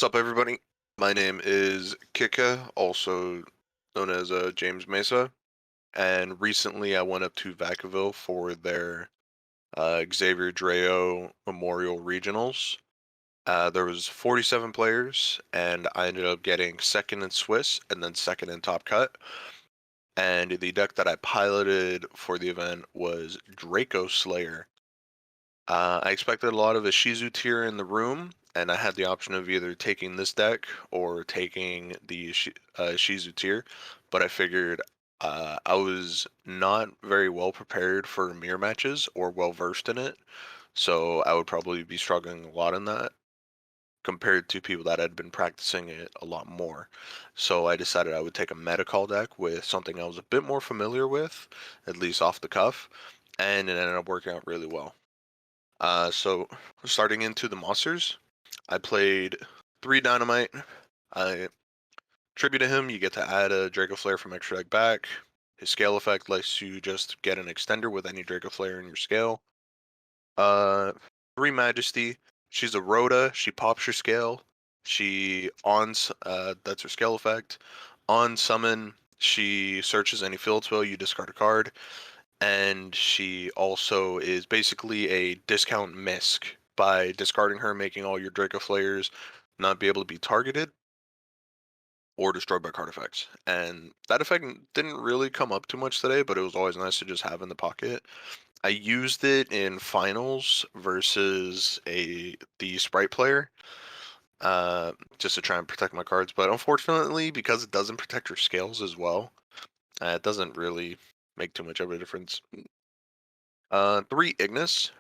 What's up, everybody? My name is Kitka, also known as James Mesa, and recently I went up to Vacaville for their Xavier Deyro Memorial Regionals. There was 47 players, and I ended up getting second in Swiss and then second in Top Cut. And the deck that I piloted for the event was Dracoslayer. I expected a lot of a Shizu tier in the room, and I had the option of either taking this deck or taking the Shizu tier, but I figured I was not very well prepared for mirror matches or well versed in it, so I would probably be struggling a lot in that compared to people that had been practicing it a lot more. So I decided I would take a meta call deck with something I was a bit more familiar with, at least off the cuff, and it ended up working out really well. So starting into the monsters, I played 3 Dynamite. I tribute to him, you get to add a Dracoslayer from extra deck back. His scale effect lets you just get an extender with any Dracoslayer in your scale. Uh, 3 Majesty. She's a Rhoda. She pops your scale. She that's her scale effect. On summon, she searches any field spell. You discard a card, and she also is basically a discount misc by discarding her, making all your Dracoslayers not be able to be targeted or destroyed by card effects. And that effect didn't really come up too much today, but it was always nice to just have in the pocket. I used it in finals versus the sprite player, just to try and protect my cards. But unfortunately, because it doesn't protect your scales as well, it doesn't really make too much of a difference. 3 Ignis.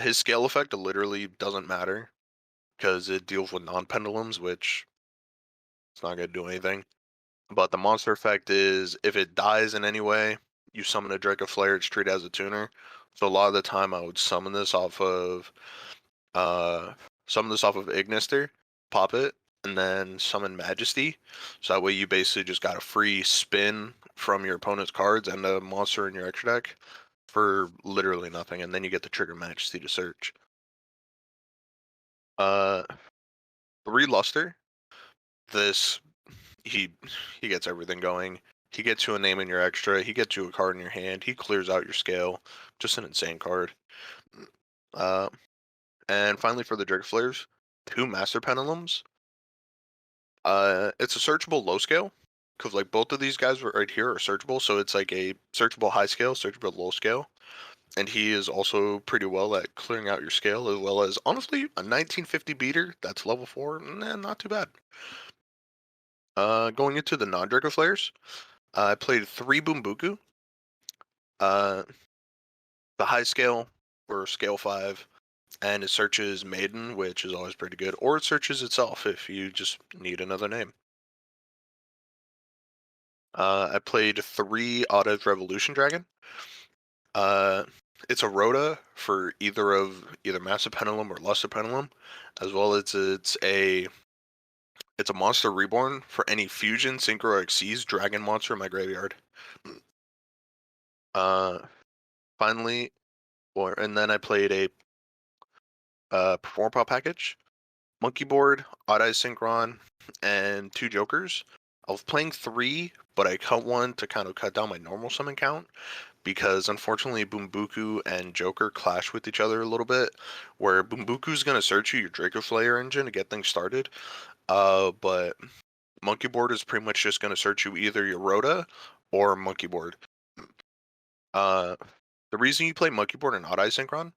His scale effect literally doesn't matter because it deals with non-pendulums, which it's not going to do anything. But the monster effect is if it dies in any way, you summon a Dracoslayer, it's treated as a tuner. So a lot of the time I would summon this off of Ignister, pop it, and then summon Majesty. So that way you basically just got a free spin from your opponent's cards and a monster in your extra deck for literally nothing, and then you get to trigger Majesty to search. Uh, 3 Luster. This he he gets everything going. He gets you a name in your extra. He gets you a card in your hand. He clears out your scale. Just an insane card. Uh, and finally for the Dracoflayers, 2 Master Pendulums. It's a searchable low scale because like both of these guys right here are searchable. So it's like a searchable high scale, searchable low scale. And he is also pretty well at clearing out your scale, as well as honestly a 1950 beater that's level 4. Not too bad. Going into the non-Draco Slayers, I played 3 Boombuku. Uh, the high scale or scale 5, and it searches Maiden, which is always pretty good, or it searches itself if you just need another name. I played 3 Autos Revolution Dragon. Uh, it's a Rhoda for either Massive Pendulum or Luster Pendulum, as well as it's a monster reborn for any fusion, synchro, or Xyz dragon monster in my graveyard. Uh, finally, and then I played a Perform Pop package, Monkey Board, Odd Eyes Synchron, and 2 Jokers. I was playing 3, but I cut one to kind of cut down my normal summon count because unfortunately Boombuku and Joker clash with each other a little bit, where Boombuku's going to search you your Dracoslayer engine to get things started, but Monkey Board is pretty much just going to search you either your Rhoda or Monkey Board. The reason you play Monkey Board and Odd Eye Synchron,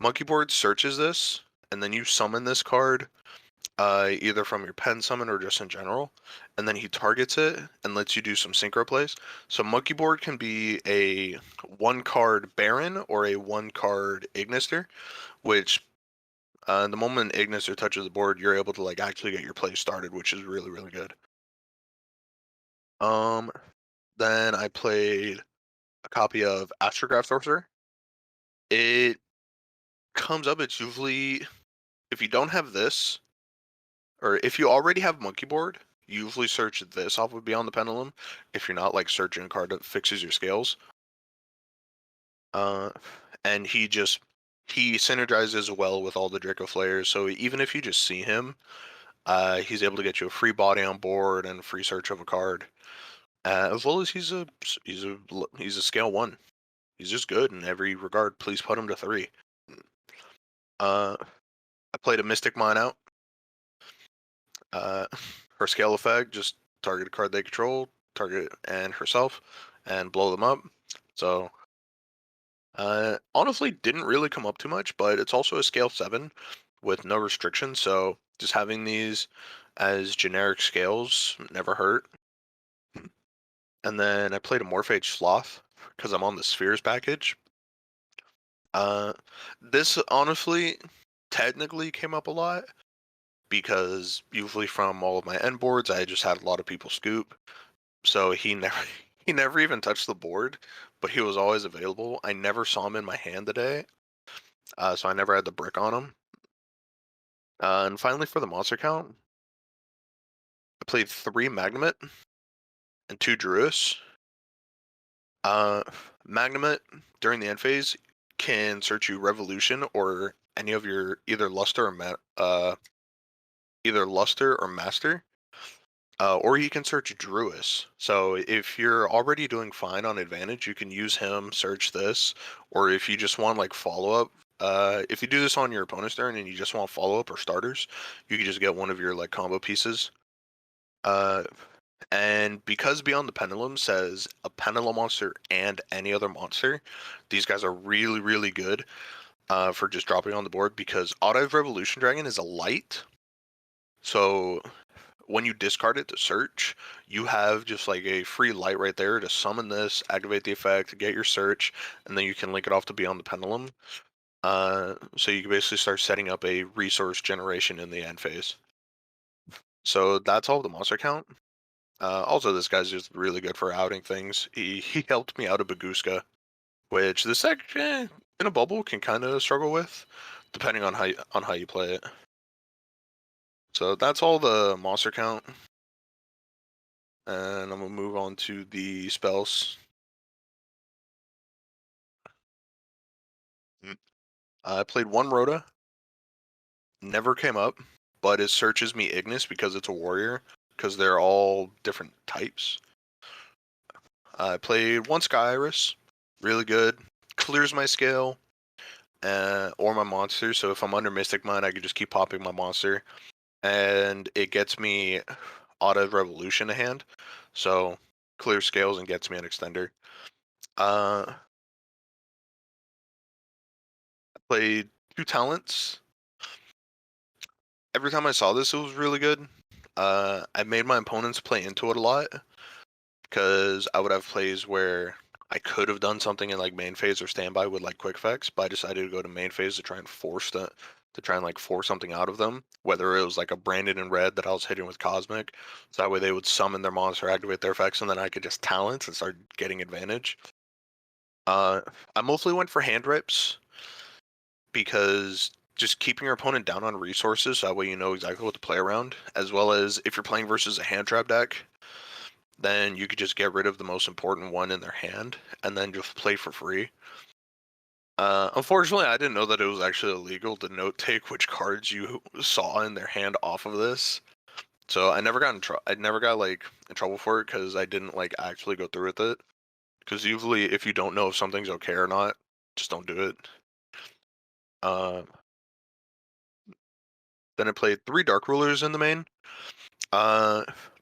Monkey Board searches this, and then you summon this card either from your pen summon or just in general, and then he targets it and lets you do some synchro plays. So Monkey Board can be a 1-card Baron or a 1-card Ignister, which the moment Ignister touches the board, you're able to like actually get your play started, which is really, really good. Then I played a copy of Astrograph Sorcerer. It comes up, it's usually, if you don't have this, or if you already have Monkey Board, you usually search this off of Beyond the Pendulum if you're not like searching a card that fixes your scales. And he synergizes well with all the Draco Flayers, so even if you just see him, He's able to get you a free body on board and free search of a card, as well as he's a scale 1. He's just good in every regard. Please put him to 3. Uh, I played a Mystic Mine out. Her scale effect, just target a card they control, target and herself, and blow them up. So, honestly, didn't really come up too much, but it's also a scale 7 with no restrictions. So, just having these as generic scales never hurt. And then I played a Morphage Sloth because I'm on the Spheres package. This honestly technically came up a lot because usually from all of my end boards, I just had a lot of people scoop. So he never he never even touched the board, but he was always available. I never saw him in my hand today, so I never had the brick on him. And finally, for the monster count, I played 3 Magnemite and 2 Druis. Uh, Magnemite during the end phase can search you Revolution or any of your either Luster or Master. Or you can search Druis. So if you're already doing fine on advantage, you can use him, search this. Or if you just want like follow-up, if you do this on your opponent's turn and you just want follow-up or starters, you can just get one of your like combo pieces. And because Beyond the Pendulum says a Pendulum monster and any other monster, these guys are really, really good for just dropping on the board because Auto Revolution Dragon is a light. So when you discard it to search, you have just like a free light right there to summon this, activate the effect, get your search, and then you can link it off to Beyond the Pendulum. So you can basically start setting up a resource generation in the end phase. So that's all the monster count. Also, this guy's just really good for outing things. He helped me out of Baguska, which this deck in a bubble can kind of struggle with, depending on how you play it. So that's all the monster count. And I'm gonna move on to the spells. I played 1 Rhoda, never came up, but it searches me Ignis because it's a warrior, because they're all different types. I played 1 Sky Iris, really good, clears my scale, or my monster, so if I'm under Mystic Mine, I can just keep popping my monster, and it gets me Auto Revolution a hand, so clear scales and gets me an extender. I played 2 talents. Every time I saw this, it was really good. I made my opponents play into it a lot because I would have plays where I could have done something in like main phase or standby with like quick effects, but I decided to go to main phase to try and force something out of them. Whether it was like a Brandon in red that I was hitting with Cosmic, so that way they would summon their monster, activate their effects, and then I could just talent and start getting advantage. I mostly went for hand rips because just keeping your opponent down on resources, so that way you know exactly what to play around, as well as if you're playing versus a hand trap deck, then you could just get rid of the most important one in their hand and then just play for free. Unfortunately, I didn't know that it was actually illegal to note take which cards you saw in their hand off of this. So I never got like in trouble for it because I didn't like actually go through with it. Because usually, if you don't know if something's okay or not, just don't do it. Uh, then I played 3 Dark Rulers in the main.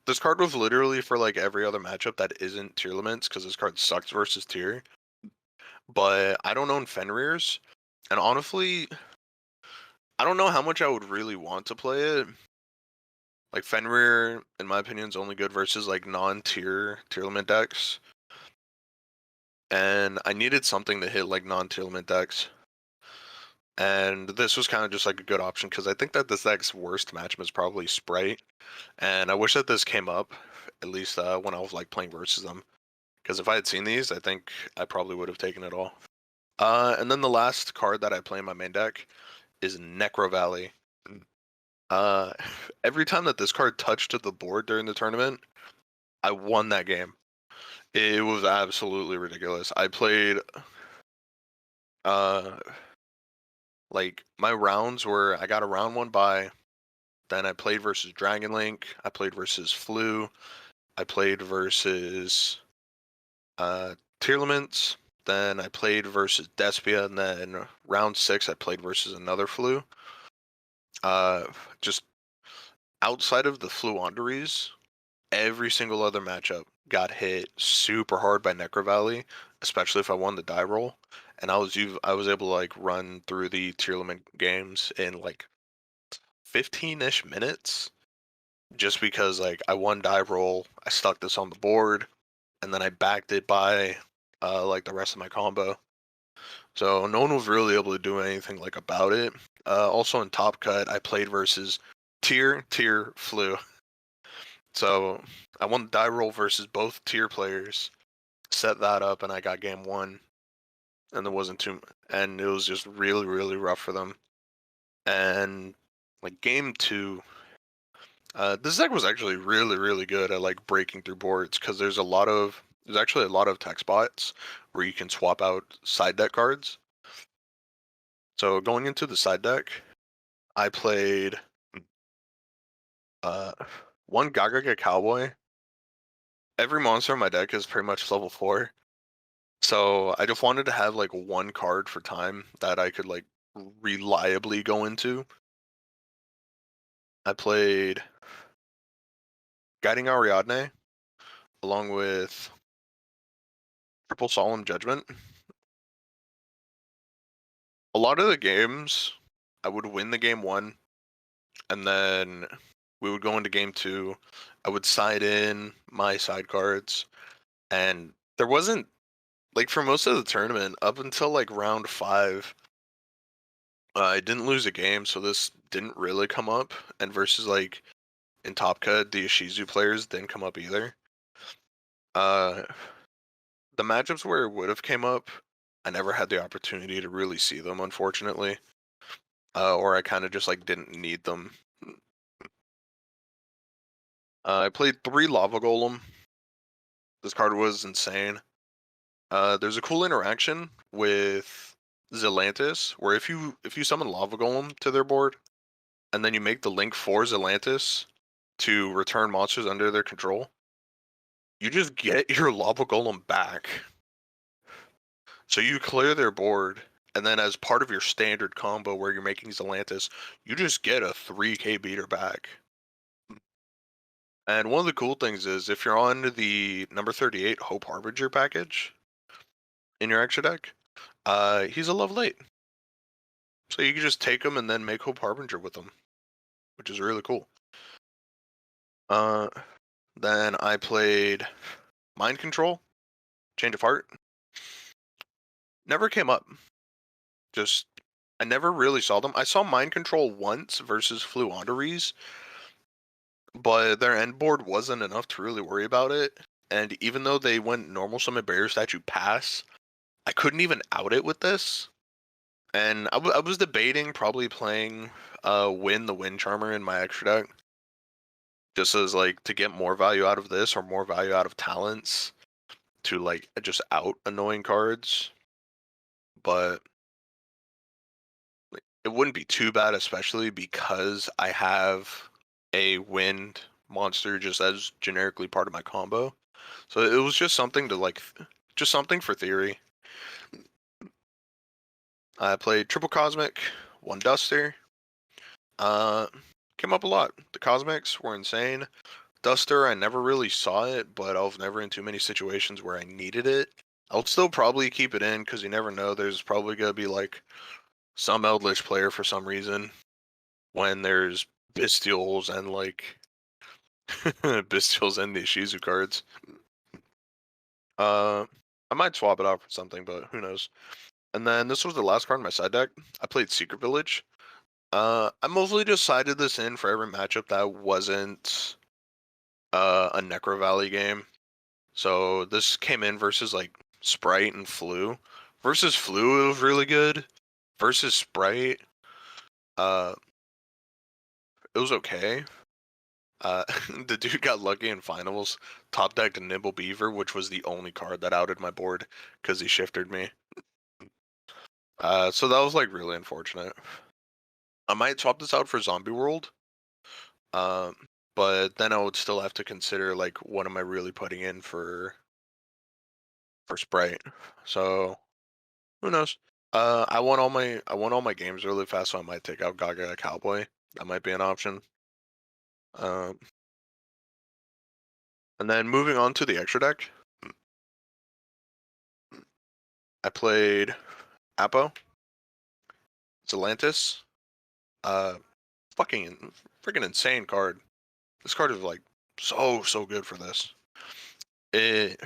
This card was literally for like every other matchup that isn't tier limits because this card sucks versus tier. But I don't own Fenrir's, and honestly, I don't know how much I would really want to play it. Like Fenrir, in my opinion, is only good versus like non-tier tier limit decks, and I needed something to hit like non-tier limit decks. And this was kind of just like a good option because I think that this deck's worst matchup is probably Sprite, and I wish that this came up at least when I was like playing versus them. Because if I had seen these, I think I probably would have taken it all. And then the last card that I play in my main deck is Necro Valley. Uh, every time that this card touched the board during the tournament, I won that game. It was absolutely ridiculous. I played, uh, like my rounds were, I got a round 1 bye, Then I played versus Dragon Link. I played versus Flu. I played versus Tearlaments. Then I played versus Despia, and then round 6 I played versus another Flu. Just outside of the Fluanderies, every single other matchup got hit super hard by Necro Valley, especially if I won the die roll. And I was able to like run through the Tearlament games in like 15-ish minutes, just because like I won die roll, I stuck this on the board, and then I backed it by like the rest of my combo. So no one was really able to do anything like about it. Also in Top Cut, I played versus Tier Flu. So I won the die roll versus both Tier players, set that up, and I got game 1. And there wasn't too, and it was just really, really rough for them. And like game 2, this deck was actually really, really good at like breaking through boards, because there's actually a lot of tech spots where you can swap out side deck cards. So going into the side deck, I played one Gagaga Cowboy. Every monster in my deck is pretty much level 4. So I just wanted to have like one card for time that I could like reliably go into. I played Guiding Ariadne along with Triple Solemn Judgment. A lot of the games, I would win the game 1, and then we would go into game 2. I would side in my side cards, and there wasn't, like, for most of the tournament, up until like round 5, I didn't lose a game, so this didn't really come up. And versus like in Top Cut, the Ishizu players didn't come up either. The matchups where it would have came up, I never had the opportunity to really see them, unfortunately. Or I kind of just like didn't need them. I played 3 Lava Golem. This card was insane. There's a cool interaction with Zelantis, where if you summon Lava Golem to their board, and then you make the link for Zelantis to return monsters under their control, you just get your Lava Golem back. So you clear their board, and then as part of your standard combo where you're making Zelantis, you just get a 3k beater back. And one of the cool things is if you're on the number 38 Hope Harbinger package in your extra deck, he's a level 8. So you can just take him and then make Hope Harbinger with him, which is really cool. Then I played Mind Control, Change of Heart. Never came up. Just, I never really saw them. I saw Mind Control once versus Fluanderies, but their end board wasn't enough to really worry about it. And even though they went normal summon barrier statue pass, I couldn't even out it with this. And I was debating probably playing Win the Wind Charmer in my extra deck, just as like to get more value out of this or more value out of talents to like just out annoying cards. But it wouldn't be too bad, especially because I have a wind monster just as generically part of my combo. So it was just something to like, just something for theory. I played Triple Cosmic, 1 Duster. Came up a lot. The Cosmics were insane. Duster, I never really saw it, but I was never in too many situations where I needed it. I'll still probably keep it in because you never know. There's probably gonna be like some Eldritch player for some reason when there's Bestials and like Bestials and the Shizu cards. I might swap it out for something, but who knows. And then this was the last card in my side deck. I played Secret Village. I mostly just sided this in for every matchup that wasn't a Necro Valley game. So this came in versus like Sprite and Flu. Versus Flu, it was really good. Versus Sprite, it was okay. The dude got lucky in finals. Top decked Nimble Beaver, which was the only card that outed my board because he shifted me. So that was like really unfortunate. I might swap this out for Zombie World, Um, but then I would still have to consider like what am I really putting in for Sprite. So who knows? I want all my games really fast, so I might take out Gaga Cowboy. That might be an option. Um, and then moving on to the extra deck, I played Apo, Zelantis. Uh, freaking insane card. This card is like so good for this. It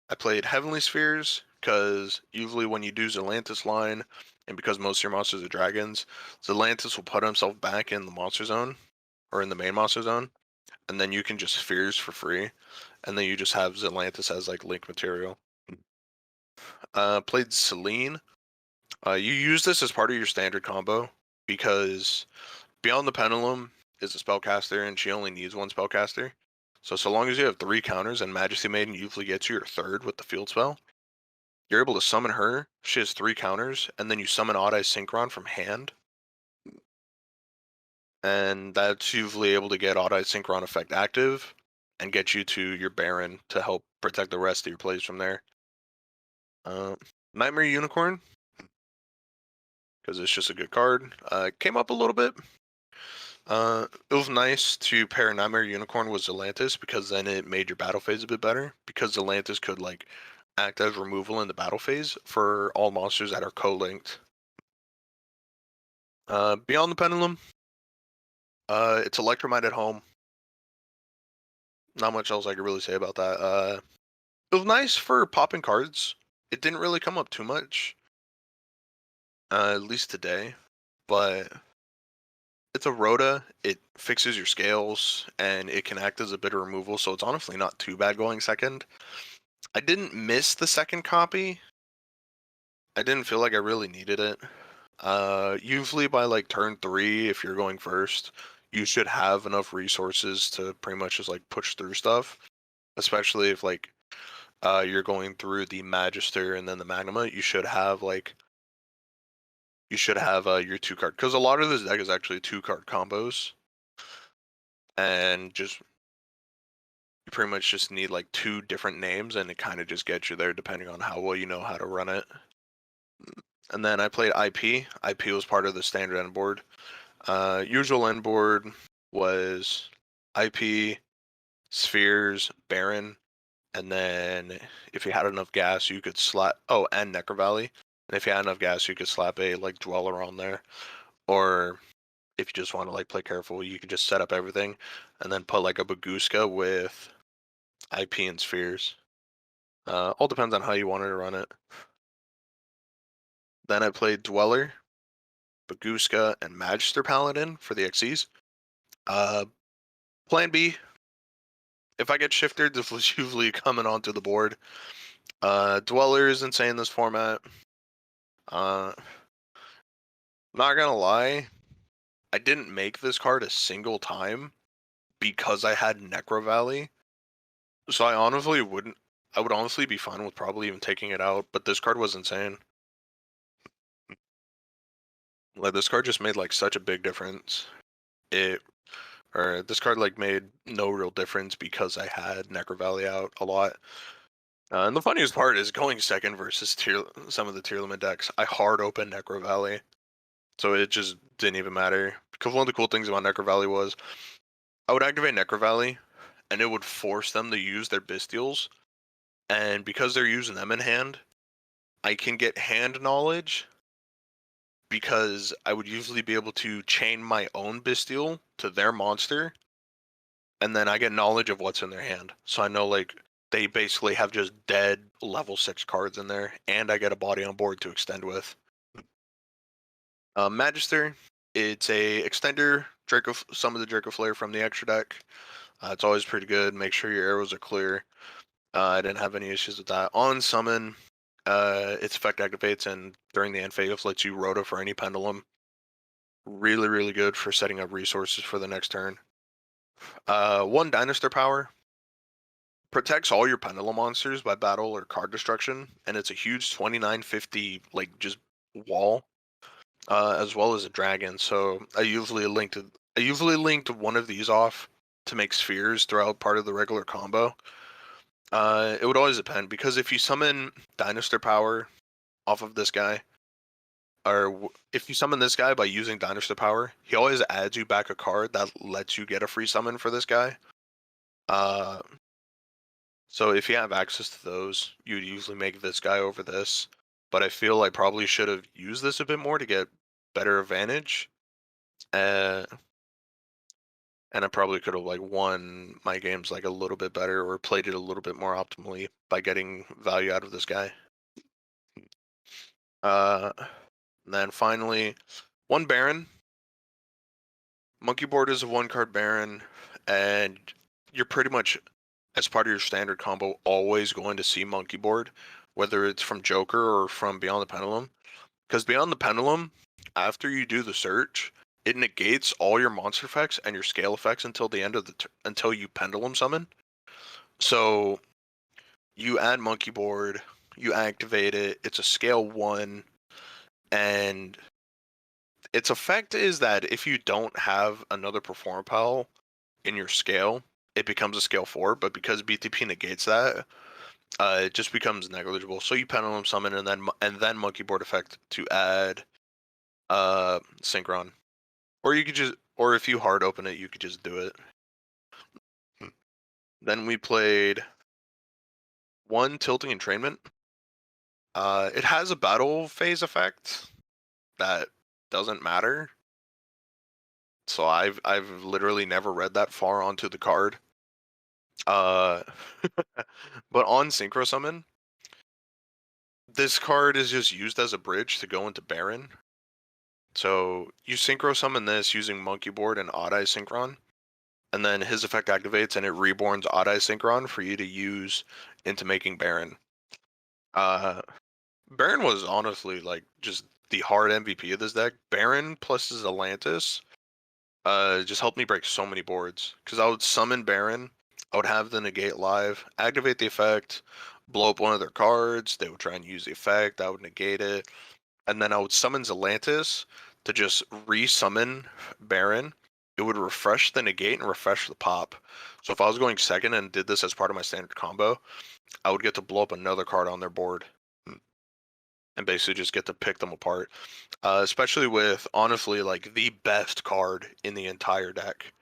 I played Heavenly Spheres because usually when you do Zelantis line, and because most of your monsters are dragons, Zelantis will put himself back in the monster zone or in the main monster zone, and then you can just spheres for free, and then you just have Zelantis as like link material. Played Celine. You use this as part of your standard combo because Beyond the Pendulum is a spellcaster and she only needs one spellcaster. So long as you have 3 counters and Majesty Maiden usually gets you your 3rd with the field spell, you're able to summon her. She has 3 counters, and then you summon Odd Eye Synchron from hand. And that's usually able to get Odd Eye Synchron effect active and get you to your Baron to help protect the rest of your plays from there. Uh, Nightmare Unicorn, because it's just a good card. Came up a little bit. It was nice to pair Nightmare Unicorn with Zelantis because then it made your battle phase a bit better. Because Zelantis could like act as removal in the battle phase for all monsters that are co-linked. Beyond the Pendulum, it's Electromite at home. Not much else I could really say about that. It was nice for popping cards. It didn't really come up too much, at least today. But it's a Rhoda. It fixes your scales, and it can act as a bit of removal, so it's honestly not too bad going second. I didn't miss the second copy. I didn't feel like I really needed it. Usually by like turn 3, if you're going first, you should have enough resources to pretty much just like push through stuff. Especially if like you're going through the Magister and then the Magnuma, you should have your 2-card, because a lot of this deck is actually 2-card combos, and just you pretty much just need like 2 different names, and it kind of just gets you there depending on how well you know how to run it. And then I played IP. IP was part of the standard end board. Usual end board was IP, Spheres, Baron, and then if you had enough gas, you could slap. Oh, and Necro Valley. And if you had enough gas, you could slap a like Dweller on there. Or if you just want to like play careful, you could just set up everything and then put like a Baguska with IP and Spheres. All depends on how you wanted to run it. Then I played Dweller, Baguska, and Magister Paladin for the XCs. Plan B, if I get shifted, this was usually coming onto the board. Dweller is insane in this format. Not gonna lie, I didn't make this card a single time because I had Necro Valley. So I would honestly be fine with probably even taking it out, but this card was insane. Like this card just made like such a big difference. This card like made no real difference because I had Necro Valley out a lot. And the funniest part is going second versus some of the tier limit decks. I hard opened Necro Valley, so it just didn't even matter. Because one of the cool things about Necro Valley was I would activate Necro Valley, and it would force them to use their Bystials. And because they're using them in hand, I can get hand knowledge because I would usually be able to chain my own Bystial to their monster, and then I get knowledge of what's in their hand. So I know like they basically have just dead level 6 cards in there, and I get a body on board to extend with. Magister, it's a extender some of the Dracoslayer from the extra deck. It's always pretty good. Make sure your arrows are clear. I didn't have any issues with that. On summon, its effect activates, and during the end phase lets you Rhoda for any pendulum. Really good for setting up resources for the next turn. 1 Dinosaur power. Protects all your pendulum monsters by battle or card destruction, and it's a huge 2950 like just wall, as well as a dragon. So I usually link I usually linked one of these off to make spheres throughout part of the regular combo. It would always depend, because if you summon Dinosaur Power off of this guy, or if you summon this guy by using Dinosaur Power, he always adds you back a card that lets you get a free summon for this guy. Uh, so if you have access to those, you'd usually make this guy over this. But I feel I probably should have used this a bit more to get better advantage. Uh, and I probably could have like won my games like a little bit better, or played it a little bit more optimally by getting value out of this guy. Uh, and then finally, one Baron. Monkey Board is a one card Baron, and you're pretty much, as part of your standard combo, always going to see Monkey Board, whether it's from Joker or from Beyond the Pendulum. Because Beyond the Pendulum, after you do the search, it negates all your monster effects and your scale effects until the end of the until you Pendulum summon. So you add Monkey Board, you activate it. It's a scale 1, and its effect is that if you don't have another Perform Pal in your scale, it becomes a scale 4. But because BTP negates that, it just becomes negligible. So you Pendulum summon and then Monkey Board effect to add Synchron. Or you could just, or if you hard open it, you could just do it. Then we played one Tilting Entrainment. It has a battle phase effect that doesn't matter. So I've literally never read that far onto the card. But on Synchro Summon, this card is just used as a bridge to go into Baron. So you Synchro Summon this using Monkey Board and Odd Eye Synchron, and then his effect activates and it reborns Odd Eye Synchron for you to use into making Baron. Baron was honestly like just the hard MVP of this deck. Baron plus his Atlantis just helped me break so many boards, because I would summon Baron, I would have the negate live, activate the effect, blow up one of their cards, they would try and use the effect, I would negate it, and then I would summon Atlantis to just re-summon Baron. It would refresh the negate and refresh the pop. So if I was going second and did this as part of my standard combo, I would get to blow up another card on their board and basically just get to pick them apart. Especially with, honestly, like the best card in the entire deck,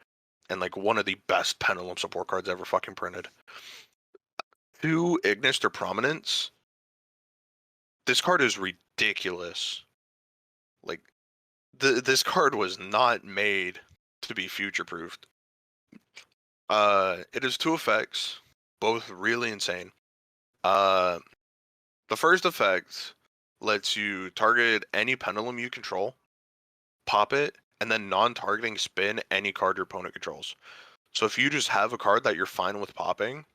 and like one of the best Pendulum support cards ever fucking printed. 2 Ignis to Prominence. This card is ridiculous. Like, this card was not made to be future-proofed. It has 2 effects, both really insane. The first effect lets you target any Pendulum you control, pop it, and then non-targeting spin any card your opponent controls. So if you just have a card that you're fine with popping,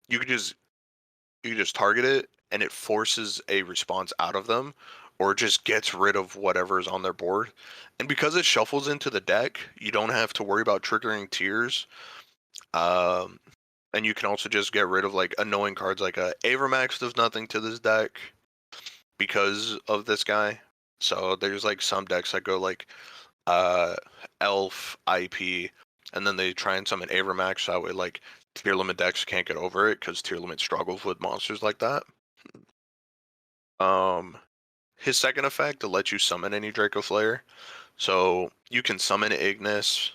you could just target it and it forces a response out of them, or just gets rid of whatever is on their board. And because it shuffles into the deck, you don't have to worry about triggering tears. And you can also just get rid of like annoying cards, like Avermax does nothing to this deck because of this guy. So there's like some decks that go like Elf, IP, and then they try and summon Avermax, so that way like tier limit decks can't get over it, because tier limit struggles with monsters like that. His second effect to let you summon any Dracoslayer. So you can summon Ignis,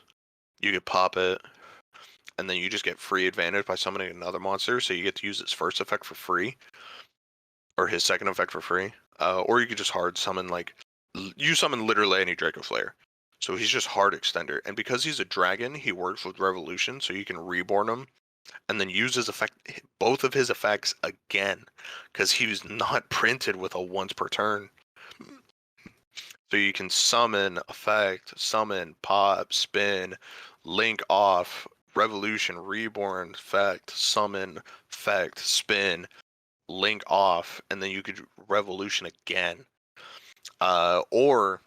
you could pop it, and then you just get free advantage by summoning another monster, so you get to use its first effect for free, or his second effect for free. Or you could just hard summon, like, you summon literally any Dracoslayer. So he's just hard extender. And because he's a dragon, he works with Revolution, so you can reborn him and then use his effect, both of his effects again, because he was not printed with a once per turn. So you can summon, effect, summon, pop, spin, link off, Revolution, reborn, effect, summon, effect, spin, link off, and then you could Revolution again. Or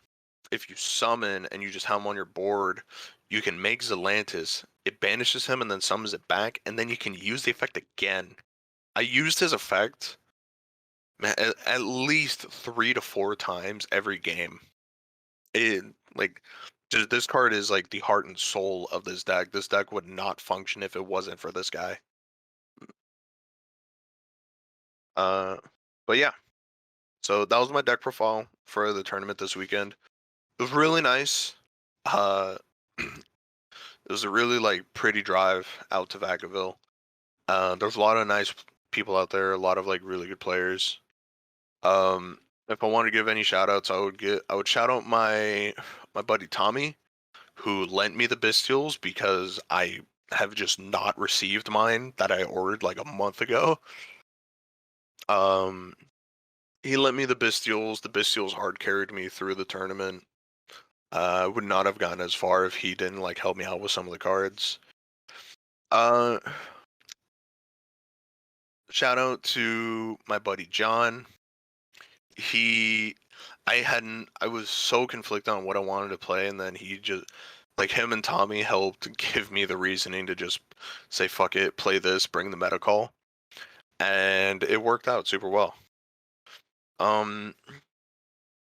if you summon and you just have him on your board, you can make Xalantis. It banishes him and then summons it back, and then you can use the effect again. I used his effect at least 3 to 4 times every game. It, like, This card is like the heart and soul of this deck. This deck would not function if it wasn't for this guy. Uh, but yeah, so that was my deck profile for the tournament this weekend. It was really nice. Uh, it was a really like pretty drive out to Vacaville. There's a lot of nice people out there, a lot of like really good players. If I want to give any shout outs, I would shout out my buddy Tommy, who lent me the Bestials because I have just not received mine that I ordered like a month ago. Um, he lent me the Bestials. The Bestials hard carried me through the tournament. I would not have gotten as far if he didn't like help me out with some of the cards. Uh, Shout out to my buddy John. He, I was so conflicted on what I wanted to play, and then he just, like him and Tommy helped give me the reasoning to just say, fuck it, play this, bring the meta call. And it worked out super well. Um,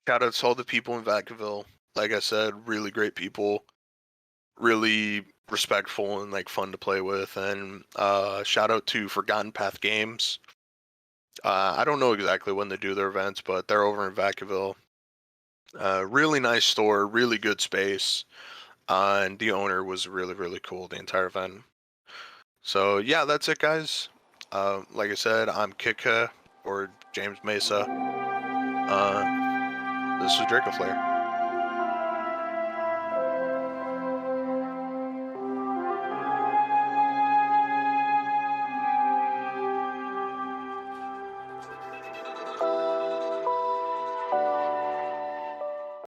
Shout out to all the people in Vacaville. Like I said, really great people, really respectful and like fun to play with. And shout out to Forgotten Path Games. I don't know exactly when they do their events, but they're over in Vacaville. Really nice store, really good space, and the owner was really, really cool the entire event. So yeah, that's it, guys. Like I said, I'm Kitka or James Mesa. This is Dracoslayer.